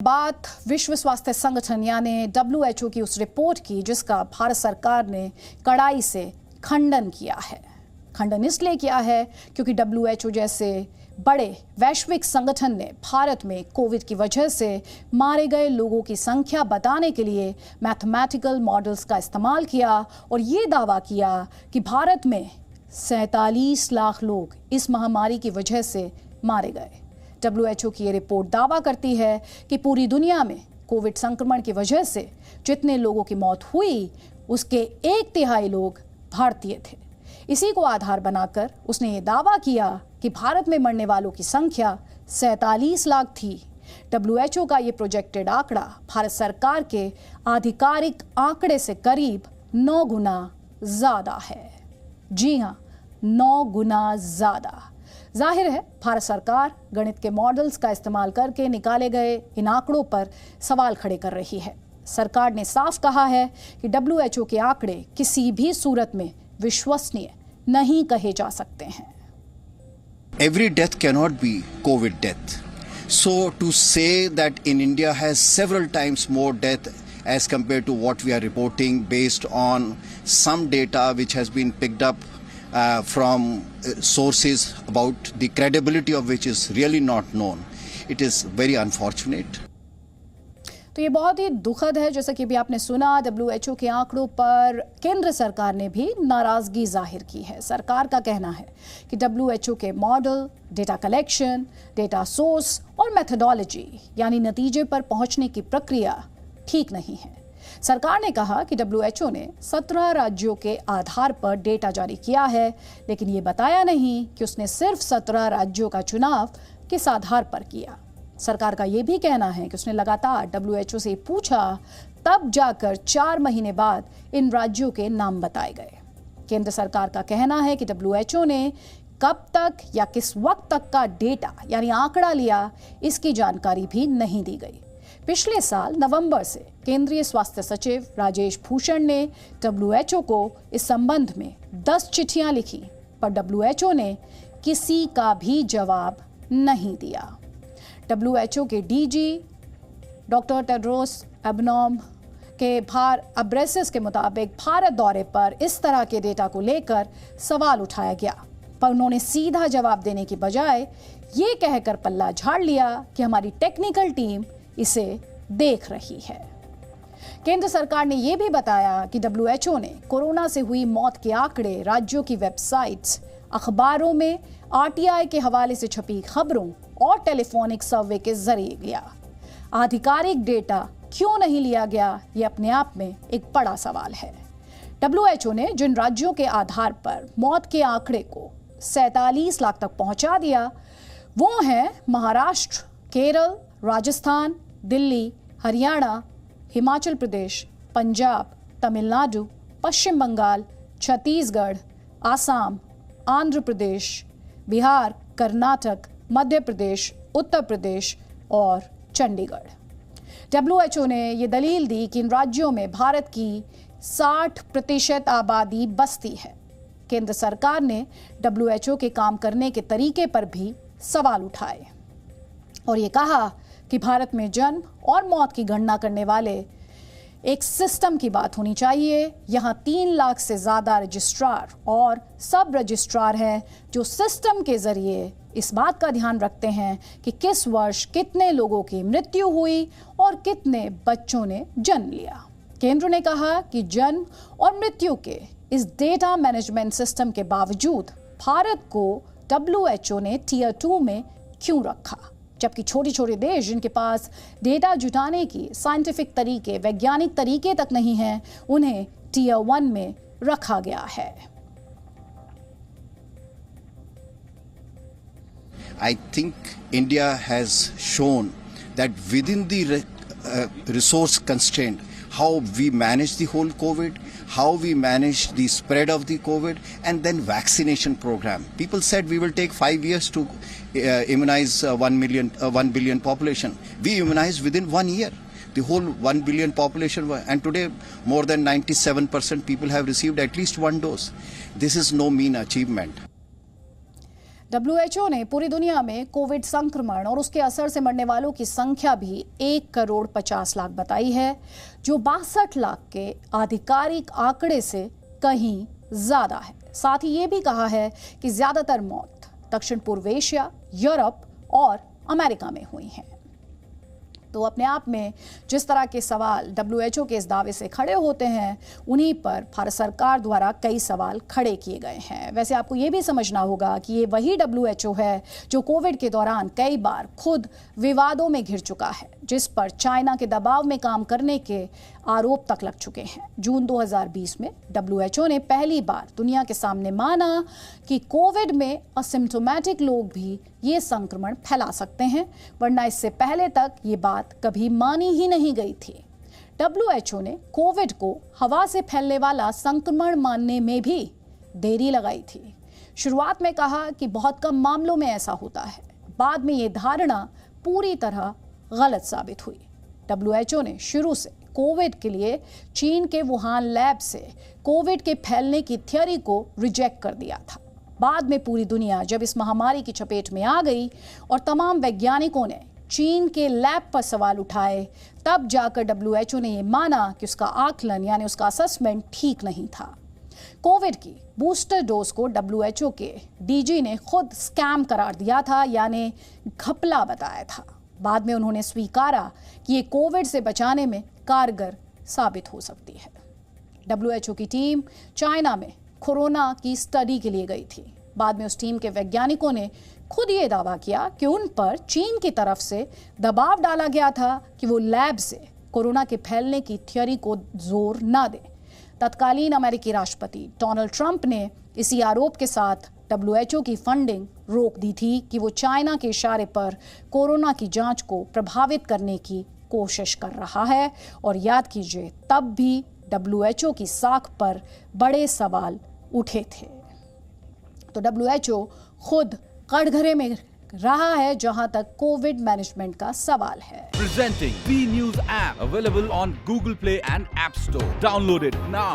बात विश्व स्वास्थ्य संगठन यानी WHO की उस रिपोर्ट की जिसका भारत सरकार ने कड़ाई से खंडन किया है। खंडन इसलिए किया है क्योंकि WHO जैसे बड़े वैश्विक संगठन ने भारत में कोविड की वजह से मारे गए लोगों की संख्या बताने के लिए मैथमेटिकल मॉडल्स का इस्तेमाल किया और ये दावा किया कि भारत में 47 लाख लोग इस महामारी की वजह से मारे गए। WHO की ये रिपोर्ट दावा करती है कि पूरी दुनिया में कोविड संक्रमण की वजह से जितने लोगों की मौत हुई उसके 1/3 लोग भारतीय थे। इसी को आधार बनाकर उसने ये दावा किया कि भारत में मरने वालों की संख्या 47 लाख थी। WHO का ये प्रोजेक्टेड आंकड़ा भारत सरकार के आधिकारिक आंकड़े से करीब 9 गुना ज्यादा है। जी हां, 9 गुना ज्यादा। जाहिर है भारत सरकार गणित के मॉडल्स का इस्तेमाल करके निकाले गए इन आंकड़ों पर सवाल खड़े कर रही है। सरकार ने साफ कहा है कि WHO के आंकड़े किसी भी सूरत में विश्वसनीय नहीं कहे जा सकते हैं। Every death cannot be COVID death. So to say that in India has several times more death as compared to what we are reporting based on some data which has been picked up from sources about the credibility of which is really not known. It is very unfortunate. तो ये बहुत ही दुखद है। जैसा कि अभी आपने सुना, WHO के आंकड़ों पर केंद्र सरकार ने भी नाराजगी जाहिर की है। सरकार का कहना है कि WHO के model, data collection, data source और मेथोडोलॉजी यानी नतीजे पर पहुंचने की प्रक्रिया ठीक नहीं है। सरकार ने कहा कि WHO ने 17 राज्यों के आधार पर डेटा जारी किया है, लेकिन ये बताया नहीं कि उसने सिर्फ 17 राज्यों का चुनाव किस आधार पर किया। सरकार का ये भी कहना है कि उसने लगातार WHO से पूछा, तब जाकर 4 महीने बाद इन राज्यों के नाम बताए गए। केंद्र सरकार का कहना है कि WHO ने कब तक या किस वक्त तक का डेटा यानी आंकड़ा लिया, इसकी जानकारी भी नहीं दी गई। पिछले साल नवंबर से केंद्रीय स्वास्थ्य सचिव राजेश भूषण ने WHO को इस संबंध में 10 चिट्ठियां लिखी, पर WHO ने किसी का भी जवाब नहीं दिया। WHO के DG डॉक्टर टेड्रोस एडनॉम के मुताबिक भारत दौरे पर इस तरह के डेटा को लेकर सवाल उठाया गया, पर उन्होंने सीधा जवाब देने की बजाय ये कहकर पल्ला झाड़ लिया कि हमारी टेक्निकल टीम इसे देख रही है। केंद्र सरकार ने यह भी बताया कि WHO ने कोरोना से हुई मौत के आंकड़े राज्यों की वेबसाइट्स, अखबारों में RTI के हवाले से छपी खबरों और टेलीफोनिक सर्वे के जरिए लिया। आधिकारिक डेटा क्यों नहीं लिया गया, ये अपने आप में एक बड़ा सवाल है। WHO ने जिन राज्यों के आधार पर मौत के आंकड़े को 47 लाख तक पहुंचा दिया वो हैं महाराष्ट्र, केरल, राजस्थान, दिल्ली, हरियाणा, हिमाचल प्रदेश, पंजाब, तमिलनाडु, पश्चिम बंगाल, छत्तीसगढ़, आसाम, आंध्र प्रदेश, बिहार, कर्नाटक, मध्य प्रदेश, उत्तर प्रदेश और चंडीगढ़। WHO ने ये दलील दी कि इन राज्यों में भारत की 60% आबादी बसती है। केंद्र सरकार ने WHO के काम करने के तरीके पर भी सवाल उठाए और ये कहा कि भारत में जन्म और मौत की गणना करने वाले एक सिस्टम की बात होनी चाहिए। यहाँ 3 लाख से ज्यादा रजिस्ट्रार और सब रजिस्ट्रार हैं जो सिस्टम के जरिए इस बात का ध्यान रखते हैं कि किस वर्ष कितने लोगों की मृत्यु हुई और कितने बच्चों ने जन्म लिया। केंद्र ने कहा कि जन्म और मृत्यु के इस डेटा मैनेजमेंट सिस्टम के बावजूद भारत को WHO ने Tier 2 में क्यों रखा, जबकि छोटे छोटे देश जिनके पास डेटा जुटाने की साइंटिफिक तरीके, वैज्ञानिक तरीके तक नहीं हैं, उन्हें Tier 1 में रखा गया है। I think India has shown that within the resource constraint, how we manage the whole COVID, how we manage the spread of the COVID, and then vaccination program. People said we will take 5 years to immunize 1 billion population. We immunized within 1 year the whole 1 billion population, and today more than 97% people have received at least one dose. This is no mean achievement. WHO ने पूरी दुनिया में Covid संक्रमण और उसके असर से मरने वालों की संख्या भी 1,50,00,000 बताई है, जो 62 लाख के आधिकारिक आंकड़े से कहीं ज्यादा है। साथ ही ये भी कहा है कि ज्यादातर मौत दक्षिण पूर्व एशिया, यूरोप और अमेरिका में हुई हैं। तो अपने आप में जिस तरह के सवाल WHO के इस दावे से खड़े होते हैं, उन्हीं पर भारत सरकार द्वारा कई सवाल खड़े किए गए हैं। वैसे आपको ये भी समझना होगा कि ये वही WHO है जो कोविड के दौरान कई बार खुद विवादों में घिर चुका है, जिस पर चाइना के दबाव में काम करने के आरोप तक लग चुके हैं। जून 2020 में WHO ने पहली बार दुनिया के सामने माना कि कोविड में असिम्प्टोमेटिक लोग भी ये संक्रमण फैला सकते हैं, वरना इससे पहले तक ये बात कभी मानी ही नहीं गई थी। WHO ने कोविड को हवा से फैलने वाला संक्रमण मानने में भी देरी लगाई थी। शुरुआत में कहा कि बहुत कम मामलों में ऐसा होता है, बाद में ये धारणा पूरी तरह गलत साबित हुई। WHO ने शुरू से कोविड के लिए चीन के वुहान लैब से कोविड के फैलने की थ्योरी को रिजेक्ट कर दिया था। बाद में पूरी दुनिया जब इस महामारी की चपेट में आ गई और तमाम वैज्ञानिकों ने चीन के लैब पर सवाल उठाए, तब जाकर WHO ने यह माना कि उसका आकलन यानी उसका असेसमेंट ठीक नहीं था। कोविड की बूस्टर डोज को WHO के DG ने खुद स्कैम करार दिया था, यानी घपला बताया था। बाद में उन्होंने स्वीकारा कि ये कोविड से बचाने में कारगर साबित हो सकती है। WHO की टीम चाइना में कोरोना की स्टडी के लिए गई थी। बाद में उस टीम के वैज्ञानिकों ने खुद ये दावा किया कि उन पर चीन की तरफ से दबाव डाला गया था कि वो लैब से कोरोना के फैलने की थ्योरी को जोर ना दें। तत्कालीन अमेरिकी राष्ट्रपति डोनाल्ड ट्रंप ने इसी आरोप के साथ WHO की फंडिंग रोक दी थी कि वो चाइना के इशारे पर कोरोना की जांच को प्रभावित करने की कोशिश कर रहा है। और याद कीजिए, तब भी WHO की साख पर बड़े सवाल उठे थे। तो WHO खुद कटघरे में रहा है जहां तक कोविड मैनेजमेंट का सवाल है। Presenting B News app available on Google Play and App Store. Download it now.